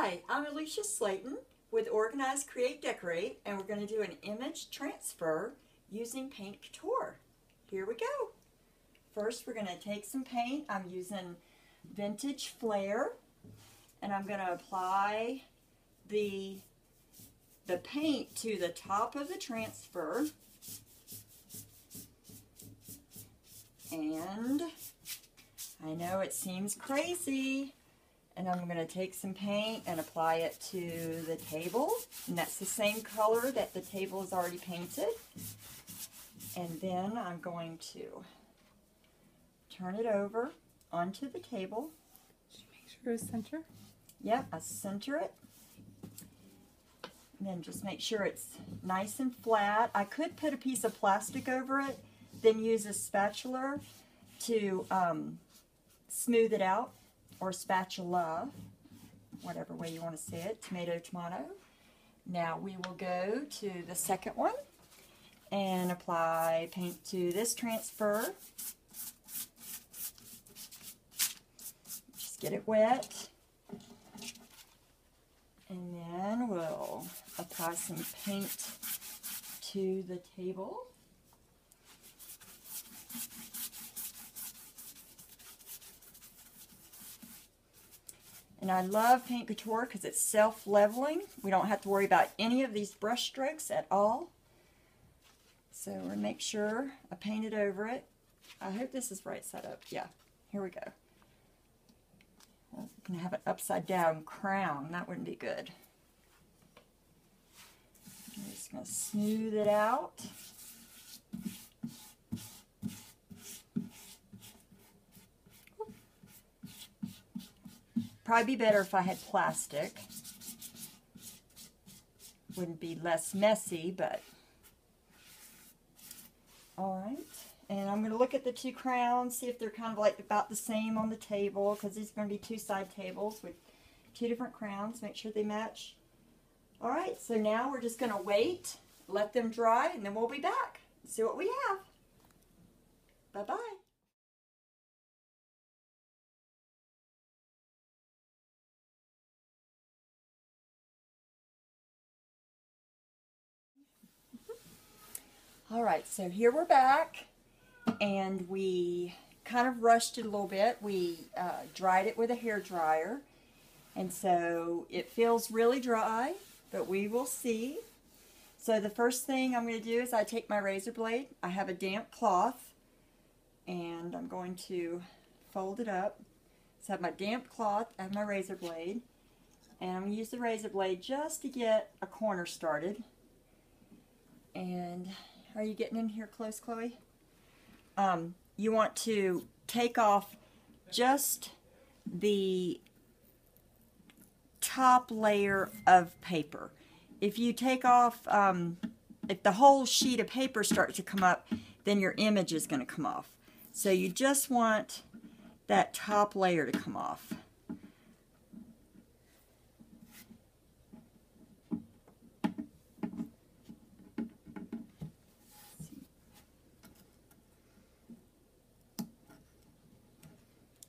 Hi, I'm Alicia Slayton with Organize, Create, Decorate, and we're going to do an image transfer using Paint Couture. Here we go. First, we're going to take some paint. I'm using Vintage Flair, and I'm going to apply the paint to the top of the transfer. And I know it seems crazy. And I'm going to take some paint and apply it to the table. And that's the same color that the table is already painted. And then I'm going to turn it over onto the table. Just make sure it's center. Yep, I center it. And then just make sure it's nice and flat. I could put a piece of plastic over it, then use a spatula to smooth it out. Or spatula, whatever way you want to say it, tomato, tomato. Now we will go to the second one and apply paint to this transfer. Just get it wet. And then we'll apply some paint to the table. And I love Paint Couture because it's self-leveling. We don't have to worry about any of these brush strokes at all. So we're going to make sure I paint it over it. I hope this is right side up. Yeah, here we go. I'm going to have an upside down crown. That wouldn't be good. I'm just going to smooth it out. Probably be better if I had plastic. Wouldn't be less messy, but alright. And I'm going to look at the two crowns, see if they're kind of like about the same on the table, because these are going to be two side tables with two different crowns. Make sure they match. Alright, so now we're just going to wait, let them dry, and then we'll be back. See what we have. Bye-bye. Alright, so here we're back, and we kind of rushed it a little bit. We dried it with a hair dryer, and so it feels really dry, but we will see. So the first thing I'm going to do is I take my razor blade. I have a damp cloth, and I'm going to fold it up. So I have my damp cloth, I have my razor blade, and I'm going to use the razor blade just to get a corner started. And are you getting in here close, Chloe? You want to take off just the top layer of paper. If you take off, if the whole sheet of paper starts to come up, then your image is going to come off. So you just want that top layer to come off.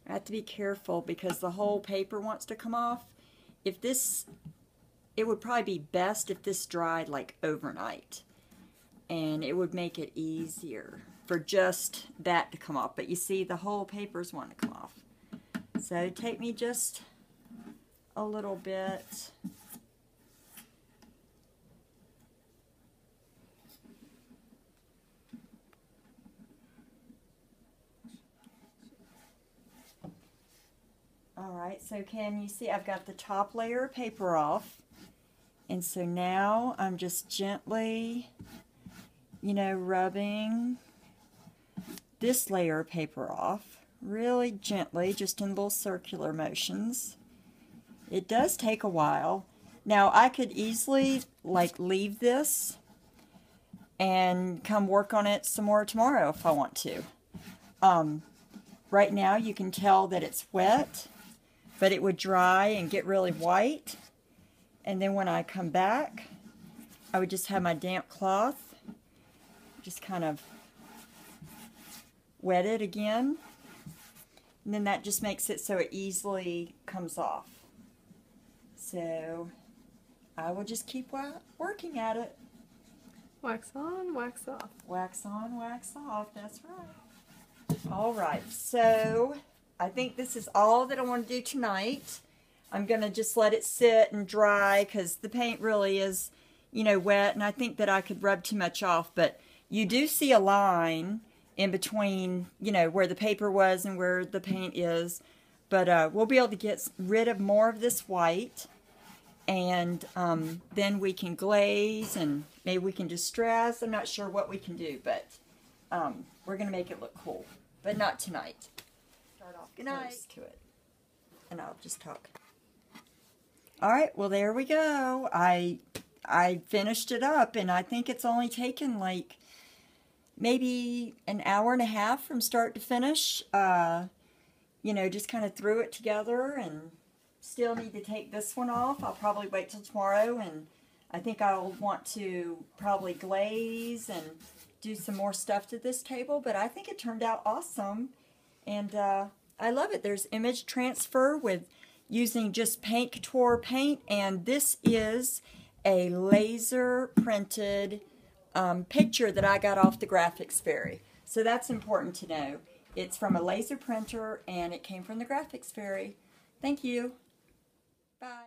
I have to be careful because the whole paper wants to come off. If this, it would probably be best if this dried like overnight, and it would make it easier for just that to come off. But you see, the whole paper's wanting to come off. So take me just a little bit. Alright, so can you see I've got the top layer of paper off, and so now I'm just gently, you know, rubbing this layer of paper off, really gently, just in little circular motions. It does take a while. Now I could easily like leave this and come work on it some more tomorrow if I want to. Right now you can tell that it's wet, but it would dry and get really white, and then when I come back I would just have my damp cloth, just kind of wet it again, and then that just makes it so it easily comes off. So I will just keep working at it. Wax on, wax off. Wax on, wax off, that's right. All right, so I think this is all that I want to do tonight. I'm going to just let it sit and dry because the paint really is, you know, wet, and I think that I could rub too much off, but you do see a line in between, you know, where the paper was and where the paint is, but we'll be able to get rid of more of this white, and then we can glaze, and maybe we can distress. I'm not sure what we can do, but we're going to make it look cool, but not tonight. Start off good night to it, and I'll just talk. All right, well, there we go. I finished it up, and I think it's only taken like maybe an hour and a half from start to finish. You know, just kind of threw it together, and still need to take this one off. I'll probably wait till tomorrow, and I think I'll want to probably glaze and do some more stuff to this table, but I think it turned out awesome, and I love it. There's image transfer with using just Paint Couture paint, and this is a laser printed picture that I got off the Graphics Fairy. So that's important to know. It's from a laser printer, and it came from the Graphics Fairy. Thank you.